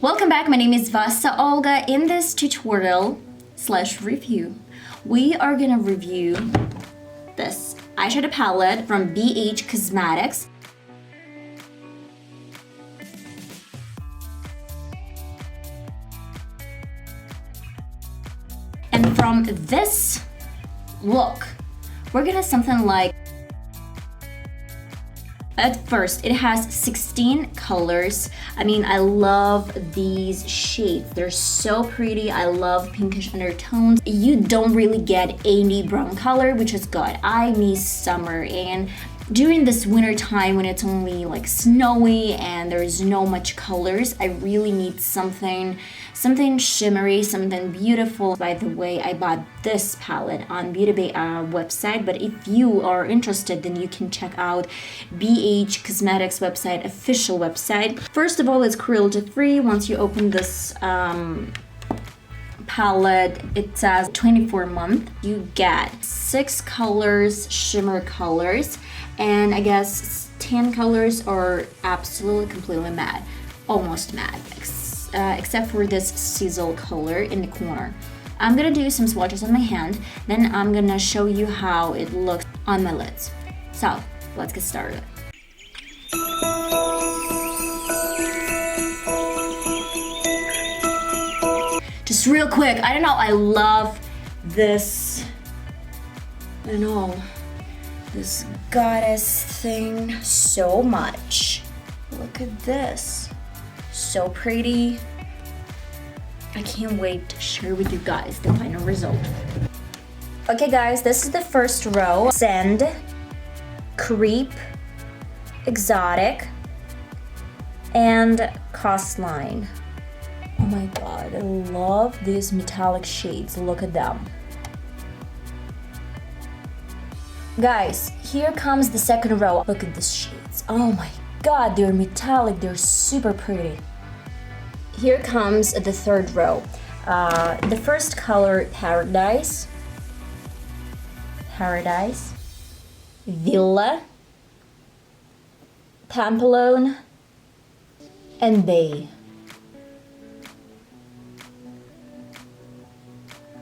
Welcome back, my name is VassaOlga. In this tutorial slash review, we are gonna review this eyeshadow palette from BH Cosmetics. And from this look, we're gonna something like, at first, it has 16 colors. I mean, I love these shades. They're so pretty. I love pinkish undertones. You don't really get any brown color, which is good. I miss summer, and during this winter time when it's only like snowy and there's no much colors, I really need something shimmery, something beautiful. By the way, I bought this palette on Beauty Bay website, but if you are interested, then you can check out BH Cosmetics website, official website. First of all, it's cruelty free. Once you open this palette, it says 24 month. You get 6 colors, shimmer colors, and I guess 10 colors are absolutely completely matte, almost matte, except for this sizzle color in the corner. I'm gonna do some swatches on my hand, then I'm gonna show you how it looks on my lids. So let's get started. Just real quick, I don't know, I love this, I don't know, this goddess thing so much. Look at this, so pretty. I can't wait to share with you guys the final result. Okay guys, this is the first row. Sand, Creep, Exotic, and Coastline. Oh my god, I love these metallic shades. Look at them. Guys, here comes the second row. Look at these shades. Oh my god, they're metallic. They're super pretty. Here comes the third row. The first color, Paradise, Villa, Pamplona, and Bay.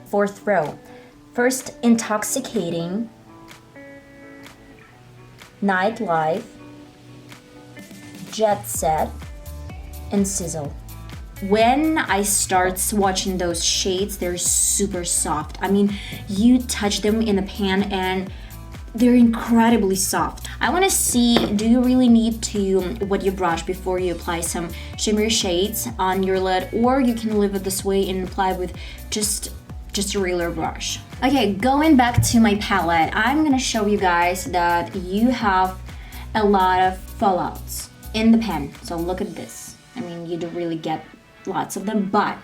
Fourth row. First, Intoxicating, Nightlife, Jet Set, and Sizzle. When I start swatching those shades, they're super soft. I mean, you touch them in the pan and they're incredibly soft. I want to see, do you really need to wet your brush before you apply some shimmery shades on your lid, or you can leave it this way and apply with just a regular brush. Okay, going back to my palette, I'm gonna show you guys that you have a lot of fallouts in the pen. So look at this. I mean, you don't really get lots of them, but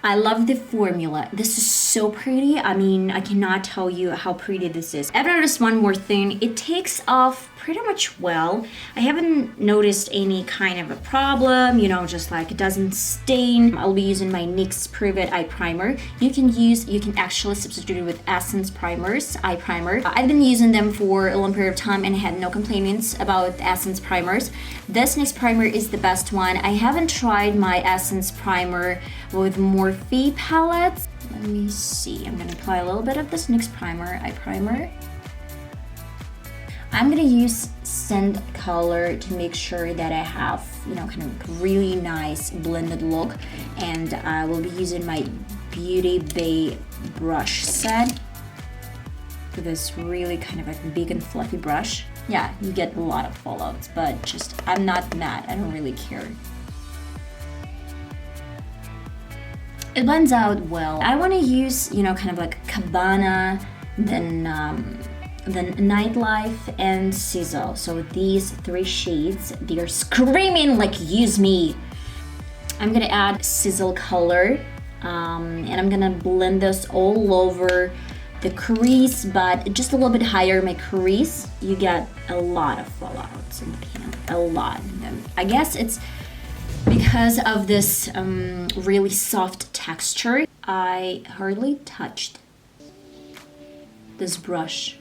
I love the formula. This is so pretty. I mean, I cannot tell you how pretty this is. I've noticed one more thing. It takes off pretty much well. I haven't noticed any kind of a problem, you know, just like it doesn't stain. I'll be using my NYX Privet eye primer. You can actually substitute it with Essence primers, eye primer. I've been using them for a long period of time and had no complaints about Essence primers. This NYX primer is the best one. I haven't tried my Essence primer with Morphe palettes. Let me see. I'm gonna apply a little bit of this NYX primer, eye primer. I'm gonna use Sand color to make sure that I have, you know, kind of really nice blended look. And I will be using my Beauty Bay brush set for this really kind of like big and fluffy brush. Yeah, you get a lot of fallouts, but just, I'm not mad, I don't really care. It blends out well. I want to use, you know, kind of like Cabana, then Nightlife and Sizzle. So these 3 shades, they are screaming like use me. I'm gonna add Sizzle color, and I'm gonna blend this all over the crease, but just a little bit higher my crease. You get a lot of fallouts in the pan, a lot. I guess it's because of this really soft texture. I hardly touched this brush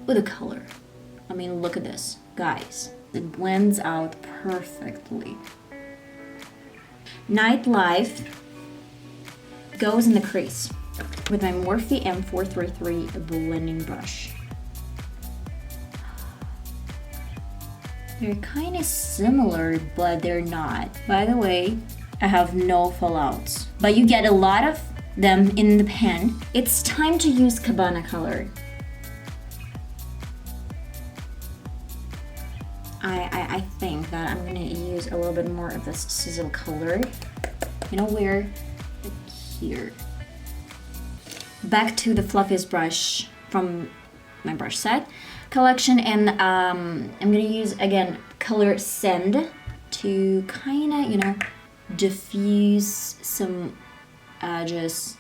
with a color. I mean, look at this, guys. It blends out perfectly. Nightlife goes in the crease with my Morphe M433 blending brush. They're kind of similar, but they're not. By the way, I have no fallouts, but you get a lot of them in the pen. It's time to use Cabana color. I think that I'm gonna use a little bit more of this sizzle color. You know where? Here. Back to the fluffiest brush from my brush set collection, and I'm gonna use again color Sand to kind of, you know, diffuse some edges.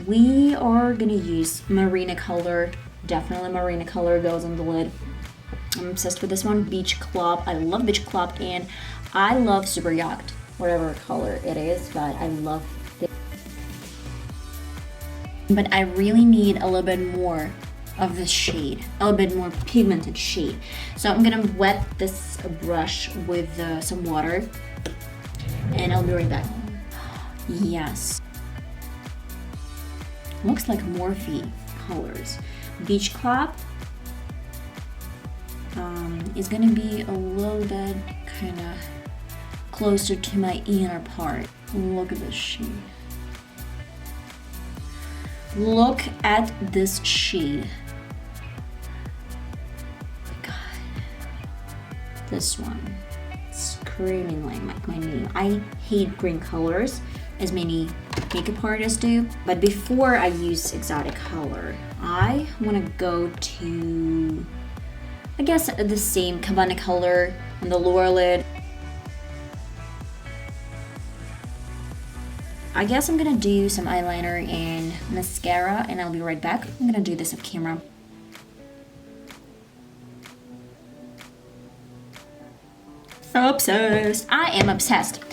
We are gonna use Marina color. Definitely Marina color goes on the lid. I'm obsessed with this one, Beach Club. I love Beach Club, and I love Super Yacht, whatever color it is, but I love it. But I really need a little bit more of this shade, a little bit more pigmented shade. So I'm gonna wet this brush with some water, and I'll be right back. Yes. Looks like Morphe colors. Beach Club is gonna be a little bit kind of closer to my inner part. Look at this shade. Look at this shade. God. This one. Screaming like my name. I hate green colors, as many makeup artists do. But before I use exotic color, I want to go to, I guess, the same Cabana color on the lower lid. I guess I'm gonna do some eyeliner and mascara, and I'll be right back. I'm gonna do this off camera. Obsessed. I am obsessed.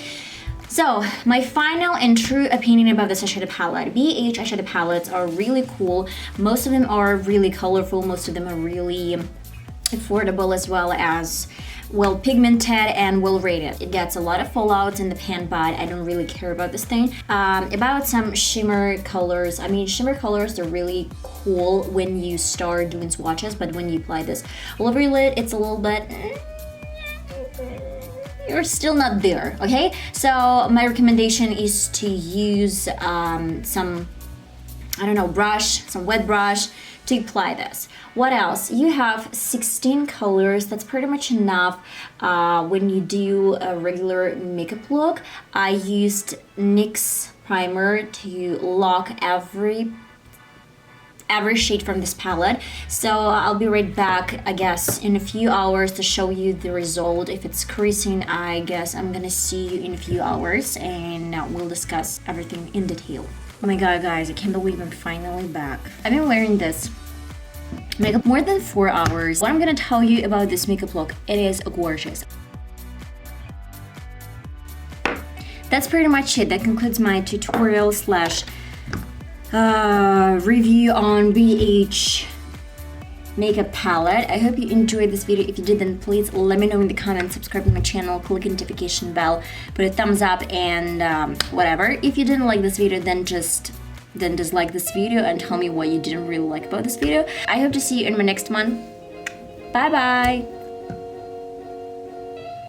So, my final and true opinion about this eyeshadow palette. BH eyeshadow palettes are really cool. Most of them are really colorful. Most of them are really affordable, as well as well pigmented and well rated. It gets a lot of fallouts in the pan, but I don't really care about this thing. About some shimmer colors. I mean, shimmer colors are really cool when you start doing swatches, but when you apply this all over your lid, it's a little bit, you're still not there, okay? So my recommendation is to use some, I don't know, brush, some wet brush to apply this. What else? You have 16 colors. That's pretty much enough when you do a regular makeup look. I used NYX primer to lock every shade from this palette. So I'll be right back, I guess, in a few hours to show you the result. If it's creasing, I guess I'm gonna see you in a few hours, and we'll discuss everything in detail. Oh my god, guys, I can't believe I'm finally back. I've been wearing this makeup more than 4 hours. What I'm gonna tell you about this makeup look, it is gorgeous. That's pretty much it. That concludes my tutorial slash review on BH makeup palette. I hope you enjoyed this video. If you did, then please let me know in the comments, subscribe to my channel, click the notification bell, put a thumbs up, and whatever. If you didn't like this video, then just dislike this video and tell me what you didn't really like about this video. I hope to see you in my next one. Bye bye.